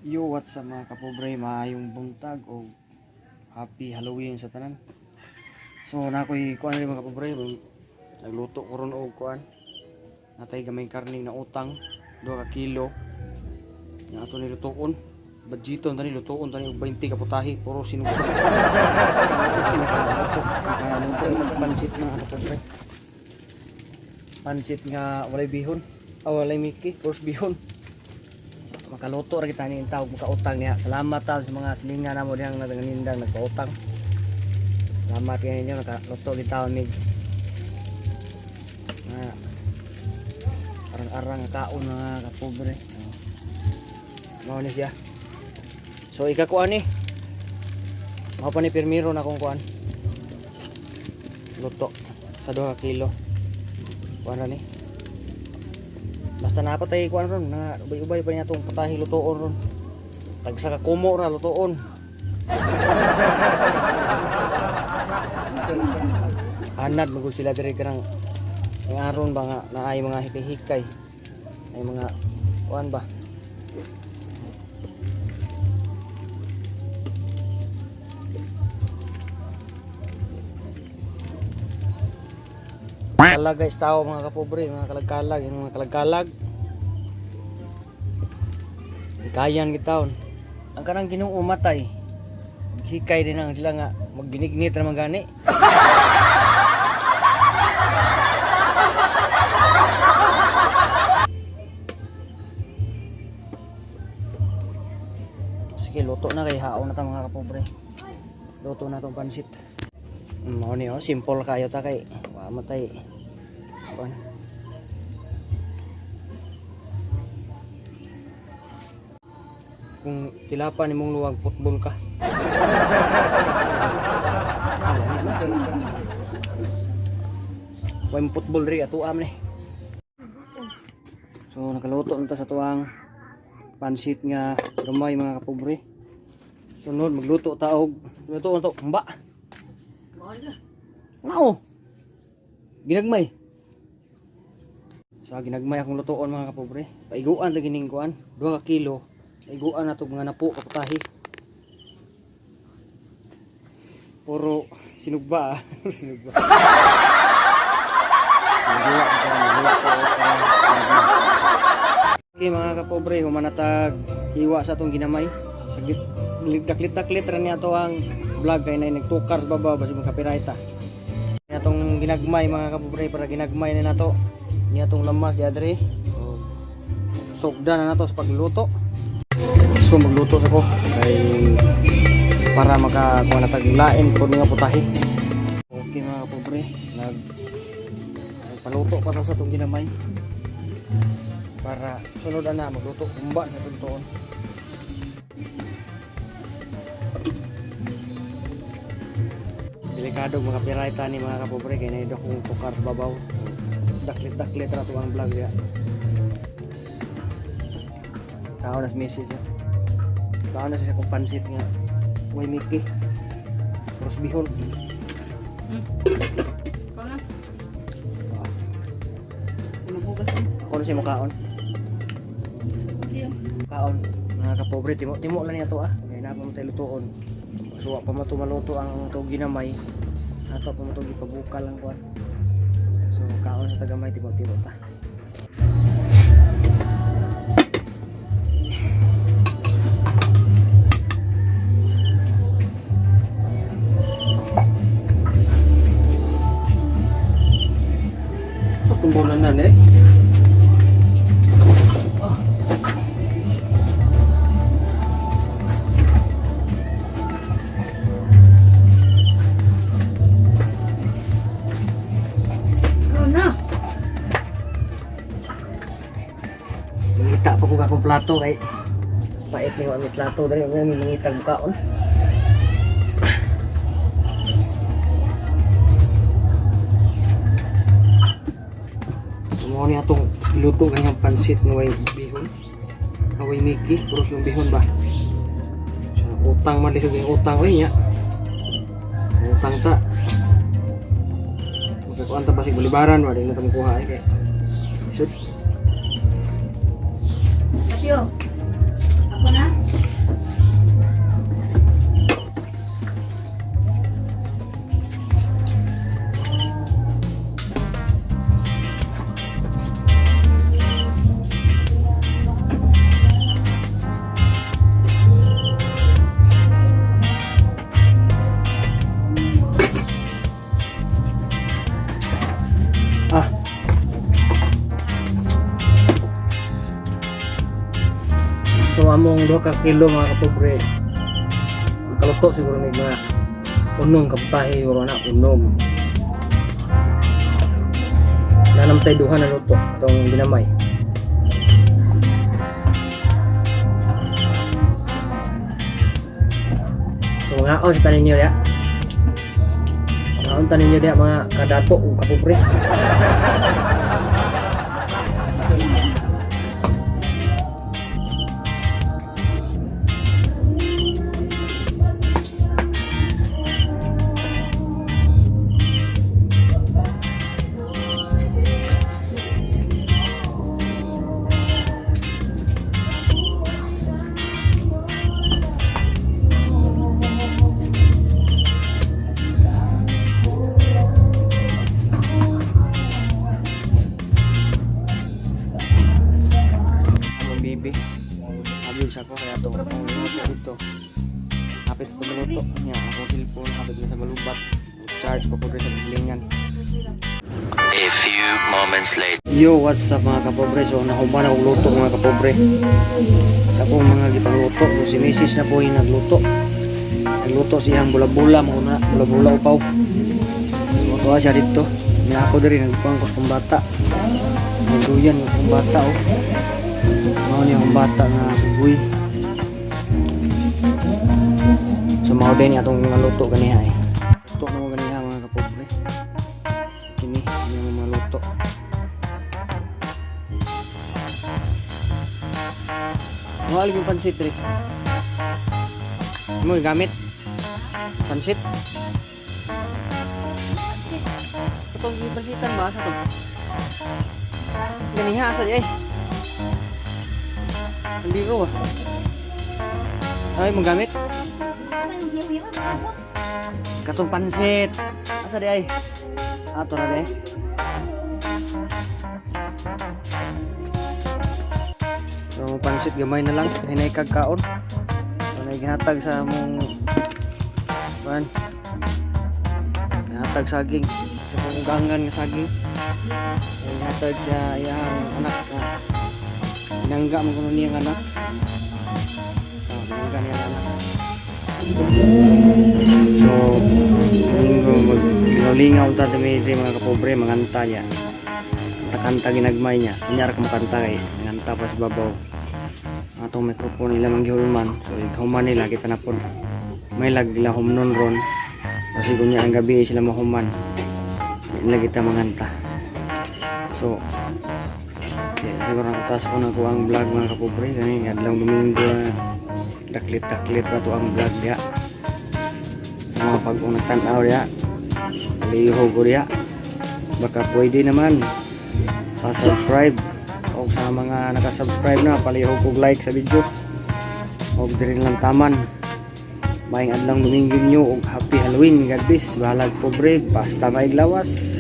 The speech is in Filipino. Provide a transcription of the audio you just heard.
Yo, what's up mga kapobre, maayong buntag o happy Halloween sa tanan. So nakoy kuan rin mga kapobre, nagluto ko ron og kuan. Natay gamay karning na utang, 2 ka kilo. Yang ato nilutoon, budgeton tani lutoon tani og 20 ka putahe, puro sinugo. Nakaluto pansit mga kapobre. Pansit nga walay bihon, walay miki, puro bihon. Makaluto ra kita ni tawag makautang niya. Salamat ta sa mga silingan namo diyang naganindang nagpautang. Salamat kay ninyo nakaluto gid taon mig. Arang-arang kaon mga kapobre. Mao ni siya. So ikakuan ni. Mao pa ni permiro na kung kuan. Luto sa 2 kilo. Kuan ra ni. Basta napatay kuan ron na ubay-ubay pa niya tong putahe lutoon ron. Tagsa ka kumo ra lutoon. Anad magud sila diri kanang aron ba nga naay mga hikay-hikay. Ay mga kuan ba. Kalag guys tao mga kapobre, mga kalagkalag, yung mga kalagkalag. Ikayan gitaon. Ang kanang Ginoo matay. Hikay din ang sila nga magginignit ra man gani. Sige, luto na kay haon na ta mga kapobre. Luto na tong pansit. Mao ni simple kayo ta kay wa matay. Kuan. Kung tilapan nimong luwag football ka. Kuan football ri ato am ni. So nakaluto na ta sa tuwang pansit nga gamay mga kapobre. Sunod magluto ta og luto to mba. Nao. Ginagmay. Sa ginagmay akong lutoon mga kapobre. Paiguan ta gining kuan, 2 ka kilo. Paiguan na to mga napo kaputahe. Puro sinugba. Sinugba. Okay mga kapobre, humanatag hiwa sa atong ginamay. Saglit daklit-daklit ra niya to ang vlog kay na nagtukar sa baba basi mga copyright ta. Atong ginagmay mga kapobre para ginagmay na nato. Ni atong lamas di adre. Sugda na nato sa pagluto. So magluto sa ko kay para makakuha na taglain ko mga putahe. Okay mga kapobre, nagpaluto para sa atong ginamay. Para sunod na magluto kumba sa tuntuon. Delikado mga pirata ni mga kapobre kay naidok kong tukar babaw. Daklit-daklit ra to ang vlog ya. Tao na message ya. Tao na siya kung pansit nga. Uy Mickey. Terus bihon. Pangan. Ako na siya makaon. Kaon. Mga kapobre timo lang niya to Kaya na pa mo tayo lutoon. Suwa pa maluto ang to ginamay. Ato pa mo to gipabukal lang kuan. So kaon sa tagamay timo ta. So kumbulan na eh. Mangita pa ko akong plato kay pait ni wa mi plato dali mo mangitag bukaon. Mo ni atong luto kanyang pansit nga way bihon. Away Mickey, puros yung bihon ba. So, utang man lisod yung utang way nya. Utang ta. Magkakuan ta basig balibaran wa di na ta makuha kay. Isod. Yo, ako na? So among 2 ka kilo mga kapobre. Kaluto siguro may mga unong kaputahe o na unog. Nanamtay duha na luto itong ginamay. So nga sa tanin nyo ya. Ngaon tanin nyo ya mga kadato o kapobre. Abiyog sa ko kaya ito dito. Hapit ito minuto niya akong cellphone hapit na sa malubat. Charge pa po rin sa bilingan. A few moments later. Yo, what's up mga kapobre? So nahuman akong luto mga kapobre. Sa akong mga gipangluto, si Mrs. na po yung nagluto. Nagluto siyang bula-bula muna, bula-bula upaw. Luto siya dito. Niya ako din nagpangkos kong bata. Nagduyan kong bata oh. Mau niya akong bata na subuy. So mao din atong maluto ganiha eh. Luto mo ganiha mga kapobre. Kini yung maluto. Mo aligi pansit rin. Mo gamit pansit. Sa tong pansitan ba sa tong? Ganiha sa di ay. Hindi ko ay magamit katong pansit asa di ay ato na di so pansit gamay na lang hinay kagkaon so naghatag sa among pan naghatag saging sa panggangan nga saging naghatag sa iyang anak na binangga mo kuno niyang anak. Binangga niyang anak. So, lingaw-lingaw ta dami mga kapobre, manganta niya. Kanta ginagmay niya. Kunyara ka makanta kay nganta pa sa babaw. Atong mikrofon nila manggihulman. So, ighuman nila kita na pod. May lag nila humnon ron. Kasi kunya ang gabi sila mahuman. Nila kita manganta. So, siguro nakutas ko na ko ang vlog mga kapobre kani adlong Domingo na daklit-daklit na to ang vlog dia sa mga pag-unang tanaw dia palihog ko dia baka pwede naman pa-subscribe o sa mga nakasubscribe na palihog ko like sa video o diri lang taman maayong adlong Domingo nyo o happy Halloween God bless bahalag pobre basta maiglawas.